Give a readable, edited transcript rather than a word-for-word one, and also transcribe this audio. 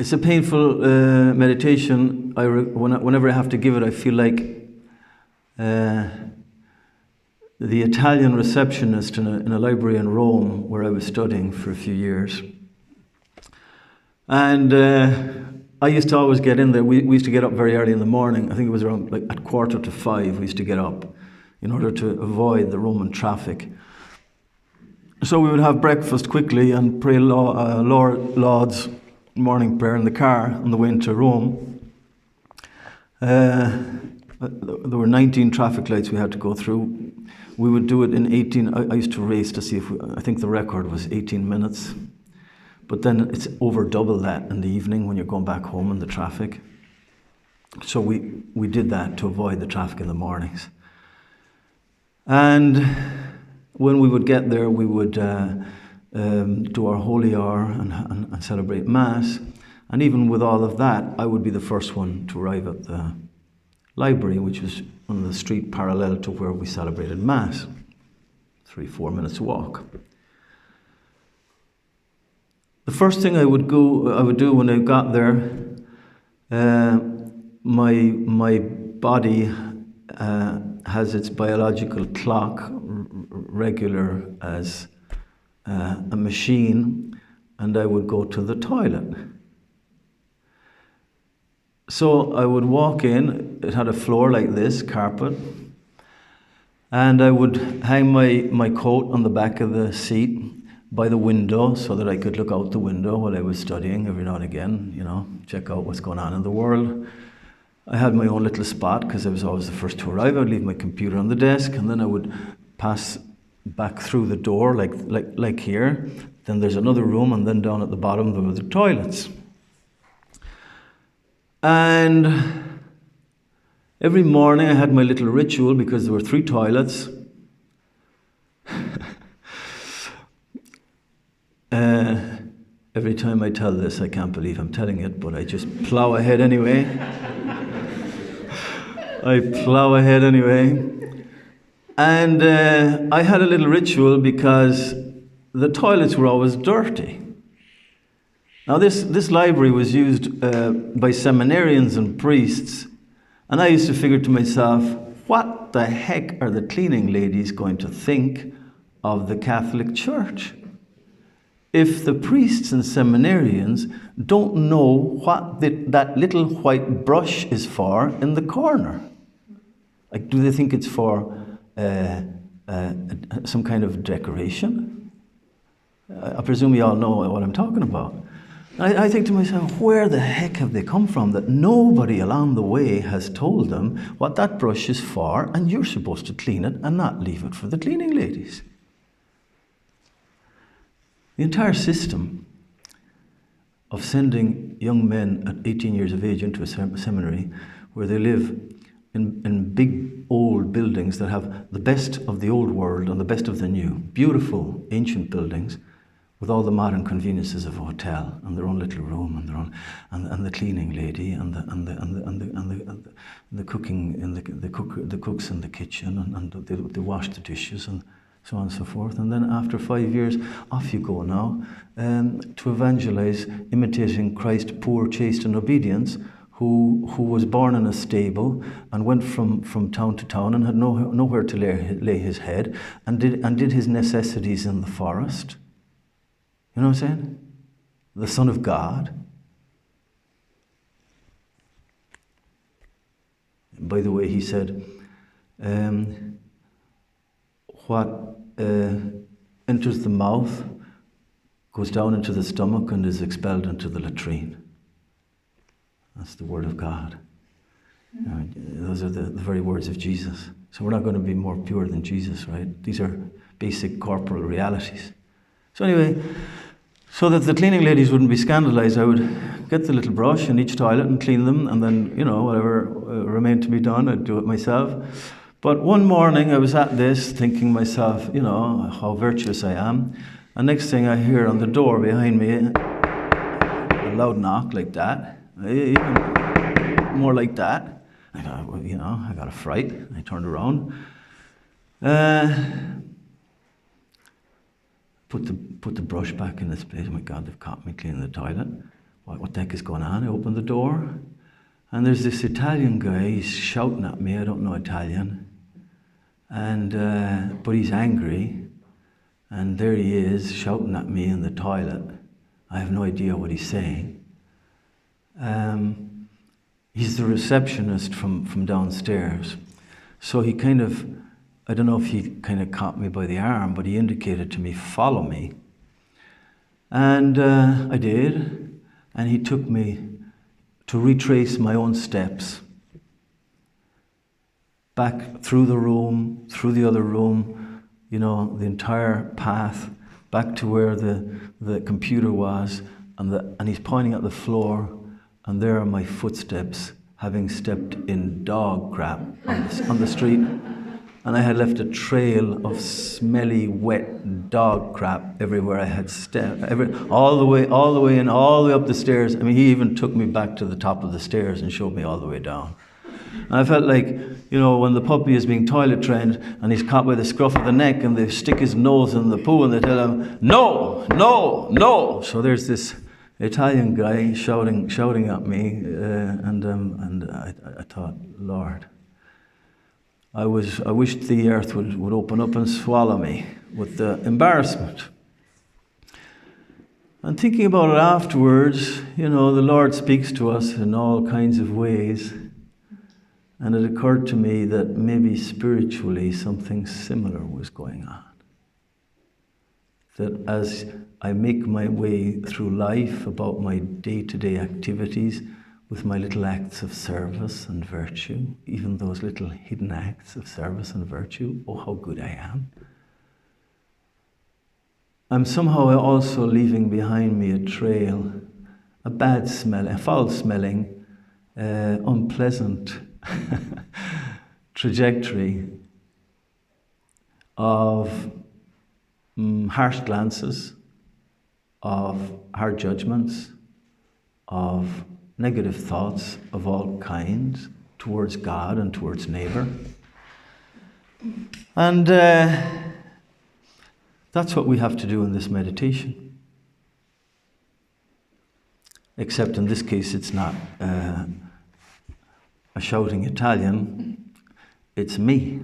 It's a painful meditation. Whenever I have to give it, I feel like the Italian receptionist in a library in Rome where I was studying for a few years. And I used to always get in there. We used to get up very early in the morning. I think it was around like at 4:45 we used to get up in order to avoid the Roman traffic. So we would have breakfast quickly and pray Lord's morning prayer in the car on the way into Rome. There were 19 traffic lights we had to go through. We would do it in 18. I used to race to see if I think the record was 18 minutes. But then it's over double that in the evening when you're going back home in the traffic. So we did that to avoid the traffic in the mornings. And when we would get there, we would do our holy hour and celebrate Mass. And even with all of that, I would be the first one to arrive at the library, which was on the street parallel to where we celebrated Mass. 3-4 minutes walk. The first thing I would do when I got there, my body has its biological clock regular as a machine, and I would go to the toilet. So I would walk in, it had a floor like this, carpet, and I would hang my coat on the back of the seat by the window so that I could look out the window while I was studying every now and again, check out what's going on in the world. I had my own little spot because I was always the first to arrive. I would leave my computer on the desk, and then I would pass back through the door like here. Then there's another room, and then down at the bottom there were the toilets. And every morning I had my little ritual because there were 3 toilets. Every time I tell this, I can't believe I'm telling it, but I just plow ahead anyway. And I had a little ritual because the toilets were always dirty. Now this library was used by seminarians and priests, and I used to figure to myself, what the heck are the cleaning ladies going to think of the Catholic Church if the priests and seminarians don't know what that little white brush is for in the corner? Like, do they think it's for some kind of decoration? I presume you all know what I'm talking about. I think to myself, where the heck have they come from that nobody along the way has told them what that brush is for, and you're supposed to clean it and not leave it for the cleaning ladies? The entire system of sending young men at 18 years of age into a seminary where they live in big old buildings that have the best of the old world and the best of the new, beautiful ancient buildings with all the modern conveniences of a hotel and their own little room and their own and the cleaning lady and the cooking and the cooks in the kitchen and they wash the dishes and so on and so forth. And then after 5 years, off you go now to evangelize, imitating Christ, poor, chaste, and obedience, who was born in a stable and went from town to town and had nowhere to lay his head and did his necessities in the forest. You know what I'm saying? The Son of God. And by the way, he said, what enters the mouth goes down into the stomach and is expelled into the latrine. That's the word of God. Those are the very words of Jesus. So we're not going to be more pure than Jesus, right? These are basic corporal realities. So anyway, so that the cleaning ladies wouldn't be scandalized, I would get the little brush in each toilet and clean them, and then, whatever remained to be done, I'd do it myself. But one morning I was at this thinking myself, how virtuous I am. And next thing I hear on the door behind me, a loud knock like that, even more like that. I got, I got a fright. I turned around. Put the brush back in its place. Oh my God, they've caught me cleaning the toilet. what the heck is going on? I open the door, and there's this Italian guy. He's shouting at me. I don't know Italian, and but he's angry, and there he is shouting at me in the toilet. I have no idea what he's saying. He's the receptionist from downstairs, so he kind of, I don't know if he kind of caught me by the arm, but he indicated to me, follow me. And I did, and he took me to retrace my own steps. Back through the room, through the other room, you know, the entire path, back to where the computer was, and he's pointing at the floor, and there are my footsteps, having stepped in dog crap on the street. And I had left a trail of smelly, wet dog crap everywhere I had stepped, all the way in, all the way up the stairs. I mean, he even took me back to the top of the stairs and showed me all the way down. And I felt like, you know, when the puppy is being toilet trained and he's caught by the scruff of the neck and they stick his nose in the poo and they tell him, no, no, no. So there's this Italian guy shouting at me, and I thought, Lord, I wished the earth would open up and swallow me with the embarrassment. And thinking about it afterwards, you know, the Lord speaks to us in all kinds of ways. And it occurred to me that maybe spiritually something similar was going on. That as I make my way through life about my day-to-day activities, with my little acts of service and virtue, even those little hidden acts of service and virtue, oh, how good I am. I'm somehow also leaving behind me a trail, a bad smell, a foul-smelling, unpleasant trajectory of harsh glances, of hard judgments, of negative thoughts of all kinds towards God and towards neighbour. And that's what we have to do in this meditation. Except in this case, it's not a shouting Italian, it's me.